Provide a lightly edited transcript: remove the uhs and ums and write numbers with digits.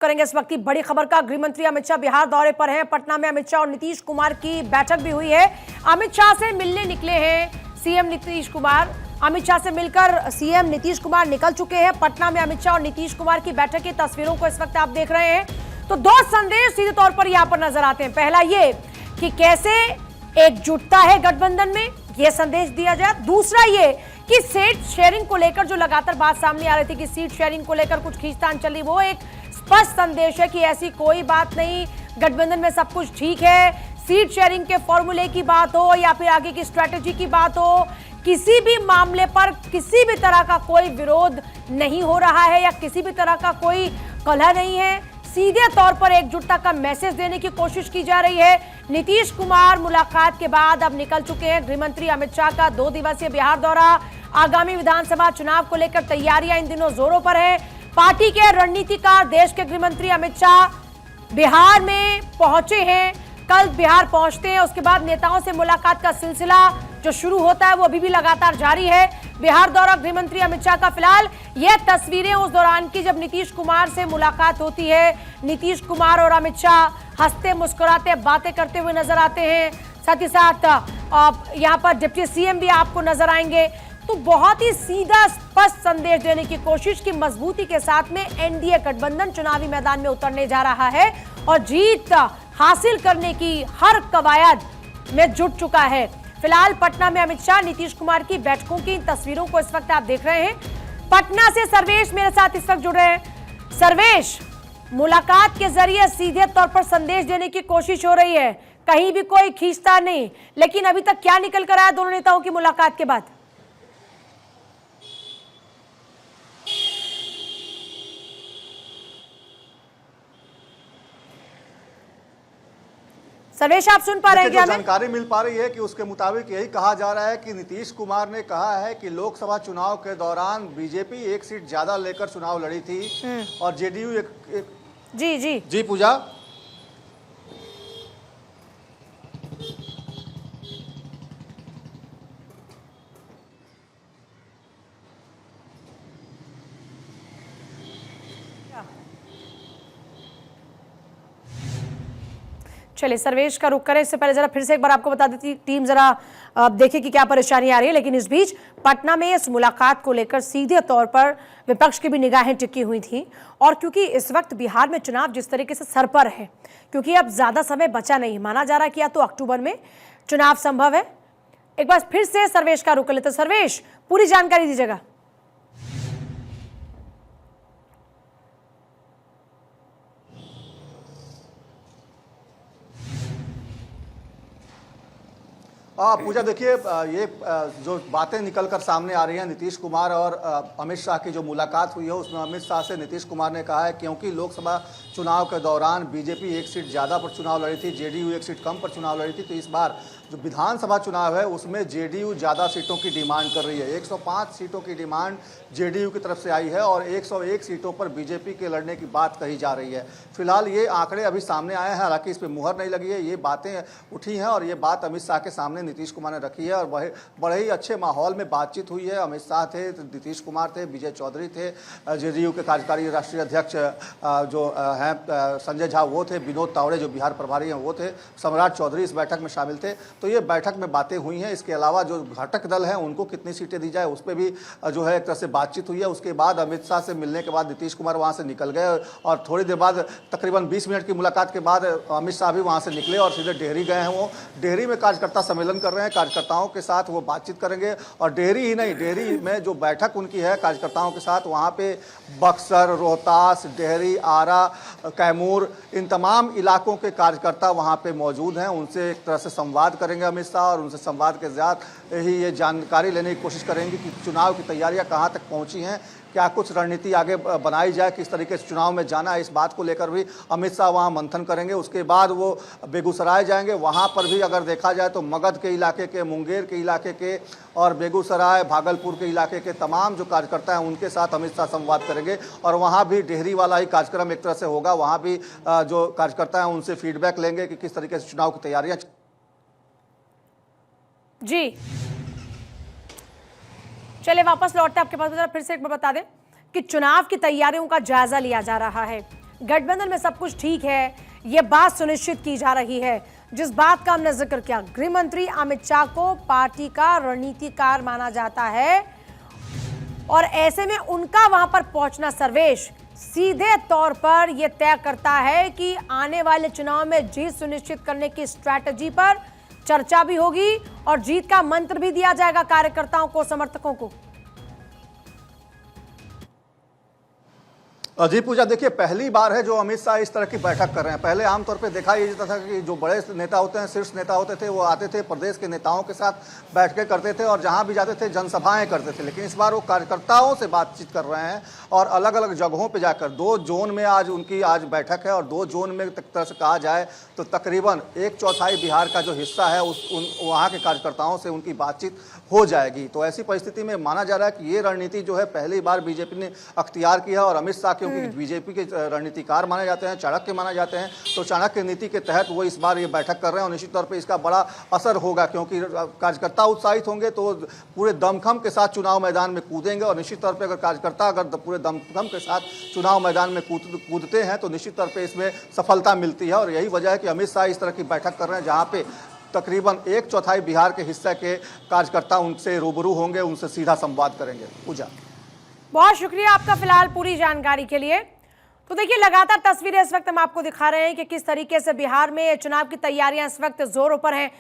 करेंगे इस वक्त की बड़ी खबर का। गृह मंत्री अमित शाह बिहार दौरे पर हैं। पटना में अमित शाह और नीतीश कुमार की बैठक भी हुई है। अमित शाह से मिलने निकले हैं सीएम नीतीश कुमार। अमित शाह से मिलकर सीएम नीतीश कुमार निकल चुके हैं। पटना में अमित शाह और नीतीश कुमार की बैठक की तस्वीरों को इस वक्त आप देख रहे हैं। तो दो संदेश सीधे तौर पर यहां पर नजर आते हैं। पहला ये कि कैसे एकजुटता है गठबंधन में, यह संदेश दिया जाए। दूसरा ये कि सीट शेयरिंग को लेकर जो लगातार बात सामने आ रही थी कि सीट शेयरिंग को लेकर कुछ खींचतान चल रही, वो एक स्पष्ट संदेश है कि ऐसी कोई बात नहीं, गठबंधन में सब कुछ ठीक है। सीट शेयरिंग के फॉर्मूले की बात हो या फिर आगे की स्ट्रेटेजी की बात हो, किसी भी मामले पर किसी भी तरह का कोई विरोध नहीं हो रहा है या किसी भी तरह का कोई कलह नहीं है। सीधे तौर पर एकजुटता का मैसेज देने की कोशिश की जा रही है। नीतीश कुमार मुलाकात के बाद अब निकल चुके हैं। गृहमंत्री अमित शाह का 2 दिवसीय बिहार दौरा, आगामी विधानसभा चुनाव को लेकर तैयारियां इन दिनों जोरों पर है। पार्टी के रणनीतिकार देश के गृहमंत्री अमित शाह बिहार में पहुंचे हैं। कल बिहार पहुंचते हैं, उसके बाद नेताओं से मुलाकात का सिलसिला जो शुरू होता है वो अभी भी लगातार जारी है। बिहार दौरा गृहमंत्री अमित शाह का। फिलहाल ये तस्वीरें उस दौरान की जब नीतीश कुमार से मुलाकात होती है। नीतीश कुमार और अमित शाह हंसते मुस्कुराते बातें करते हुए नजर आते हैं। साथ ही साथ यहाँ पर डिप्टी सीएम भी आपको नजर आएंगे। तो बहुत ही सीधा स्पष्ट संदेश देने की कोशिश की मजबूती के साथ में एनडीए गठबंधन चुनावी मैदान में उतरने जा रहा है और जीत हासिल करने की हर कवायद में जुट चुका है। फिलहाल पटना में अमित शाह नीतीश कुमार की बैठकों की तस्वीरों को इस वक्त आप देख रहे हैं। पटना से सर्वेश मेरे साथ इस वक्त जुड़ रहे हैं। सर्वेश, मुलाकात के जरिए सीधे तौर पर संदेश देने की कोशिश हो रही है, कहीं भी कोई खींचता नहीं, लेकिन अभी तक क्या निकल कर आया दोनों नेताओं की मुलाकात के बाद? सर्वेश, आप सुन पा रहे हैं क्या? जानकारी मिल पा रही है कि उसके मुताबिक यही कहा जा रहा है कि नीतीश कुमार ने कहा है कि लोकसभा चुनाव के दौरान बीजेपी एक सीट ज्यादा लेकर चुनाव लड़ी थी और जेडीयू एक जी पूजा। चलिए सर्वेश का रुख करें, इससे पहले जरा फिर से एक बार आपको बता देती टीम जरा देखे कि क्या परेशानी आ रही है। लेकिन इस बीच पटना में इस मुलाकात को लेकर सीधे तौर पर विपक्ष की भी निगाहें टिकी हुई थी। और क्योंकि इस वक्त बिहार में चुनाव जिस तरीके से सर पर है, क्योंकि अब ज्यादा समय बचा नहीं, माना जा रहा है कि या तो अक्टूबर में चुनाव संभव है। एक बार फिर से सर्वेश का रुख कर लेते। सर्वेश, पूरी जानकारी दीजिएगा। पूजा, देखिए ये जो बातें निकल कर सामने आ रही हैं, नीतीश कुमार और अमित शाह की जो मुलाकात हुई है उसमें अमित शाह से नीतीश कुमार ने कहा है क्योंकि लोकसभा चुनाव के दौरान बीजेपी एक सीट ज़्यादा पर चुनाव लड़ी थी, जेडीयू एक सीट कम पर चुनाव लड़ी थी, तो इस बार जो विधानसभा चुनाव है उसमें जेडीयू ज़्यादा सीटों की डिमांड कर रही है। 105 सीटों की डिमांड जेडीयू की तरफ से आई है और 101 सीटों पर बीजेपी के लड़ने की बात कही जा रही है। फिलहाल ये आंकड़े अभी सामने आए हैं, हालांकि इस पर मुहर नहीं लगी है, ये बातें उठी हैं और ये बात अमित शाह के सामने नीतीश कुमार ने रखी है और बड़े ही अच्छे माहौल में बातचीत हुई है। अमित शाह थे, नीतीश कुमार थे, विजय चौधरी थे, जेडीयू के कार्यकारी राष्ट्रीय अध्यक्ष जो हैं संजय झा वो थे, विनोद तावड़े जो बिहार प्रभारी हैं वो थे, सम्राट चौधरी इस बैठक में शामिल थे। तो ये बैठक में बातें हुई हैं। इसके अलावा जो घटक दल हैं उनको कितनी सीटें दी जाए उस पर भी जो है एक तरह से बातचीत हुई है। उसके बाद अमित शाह से मिलने के बाद नीतीश कुमार वहाँ से निकल गए और थोड़ी देर बाद तकरीबन 20 मिनट की मुलाकात के बाद अमित शाह भी वहाँ से निकले और सीधे डेहरी गए हैं। वो डेहरी में कार्यकर्ता सम्मेलन कर रहे हैं, कार्यकर्ताओं के साथ वो बातचीत करेंगे। और डेहरी ही नहीं, डेहरी में जो बैठक उनकी है कार्यकर्ताओं के साथ, वहाँ पे बक्सर, रोहतास, डेहरी, आरा, कैमूर, इन तमाम इलाकों के कार्यकर्ता वहाँ पे मौजूद हैं। उनसे एक तरह से संवाद करेंगे अमित शाह और उनसे संवाद के साथ ही ये जानकारी लेने की कोशिश करेंगे कि चुनाव की तैयारियां कहाँ तक पहुँची हैं, क्या कुछ रणनीति आगे बनाई जाए, किस तरीके से चुनाव में जाना है, इस बात को लेकर भी अमित शाह वहां मंथन करेंगे। उसके बाद वो बेगूसराय जाएंगे, वहां पर भी अगर देखा जाए तो मगध के इलाके के, मुंगेर के इलाके के और बेगूसराय, भागलपुर के इलाके के तमाम जो कार्यकर्ता हैं उनके साथ अमित शाह संवाद करेंगे। और वहाँ भी डेहरी वाला ही कार्यक्रम एक तरह से होगा, वहाँ भी जो कार्यकर्ता हैं उनसे फीडबैक लेंगे कि किस तरीके से चुनाव की तैयारियाँ। जी चलिए वापस लौटते आपके पास। फिर से एक बार बता दें कि चुनाव की तैयारियों का जायजा लिया जा रहा है। गठबंधन में सब कुछ ठीक है, ये बात सुनिश्चित की जा रही है। जिस बात का हमने जिक्र किया, गृह मंत्री अमित शाह को पार्टी का रणनीतिकार माना जाता है और ऐसे में उनका वहां पर पहुंचना सर्वेश सीधे तौर पर यह तय करता है कि आने वाले चुनाव में जीत सुनिश्चित करने की स्ट्रैटेजी पर चर्चा भी होगी और जीत का मंत्र भी दिया जाएगा कार्यकर्ताओं को, समर्थकों को। जी पूजा, देखिए पहली बार है जो अमित शाह इस तरह की बैठक कर रहे हैं। पहले आमतौर पे देखा ये जाता था कि जो बड़े नेता होते हैं, शीर्ष नेता होते थे, वो आते थे प्रदेश के नेताओं के साथ बैठ के करते थे और जहां भी जाते थे जनसभाएं करते थे। लेकिन इस बार वो कार्यकर्ताओं से बातचीत कर रहे हैं और अलग अलग जगहों पर जाकर 2 जोन में आज उनकी बैठक है और 2 जोन में एक तरह से कहा जाए तो तकरीबन 1/4 बिहार का जो हिस्सा है वहाँ के कार्यकर्ताओं से उनकी बातचीत हो जाएगी। तो ऐसी परिस्थिति में माना जा रहा है कि ये रणनीति जो है पहली बार बीजेपी ने अख्तियार की है और अमित शाह क्योंकि बीजेपी के रणनीतिकार माने जाते हैं, चाणक्य माने जाते हैं, तो चाणक्य नीति के तहत वो इस बार ये बैठक कर रहे हैं और निश्चित तौर पे इसका बड़ा असर होगा क्योंकि कार्यकर्ता उत्साहित होंगे तो पूरे दमखम के साथ चुनाव मैदान में कूदेंगे और निश्चित तौर पर अगर कार्यकर्ता पूरे दमखम के साथ चुनाव मैदान में कूदते हैं तो निश्चित तौर पर इसमें सफलता मिलती है। और यही वजह है कि अमित शाह इस तरह की बैठक कर रहे हैं जहाँ पे तकरीबन 1/4 बिहार के हिस्से के कार्यकर्ता उनसे रूबरू होंगे, उनसे सीधा संवाद करेंगे। पूजा, बहुत शुक्रिया आपका फिलहाल पूरी जानकारी के लिए। तो देखिए, लगातार तस्वीरें इस वक्त हम आपको दिखा रहे हैं कि किस तरीके से बिहार में चुनाव की तैयारियां इस वक्त जोरों पर हैं।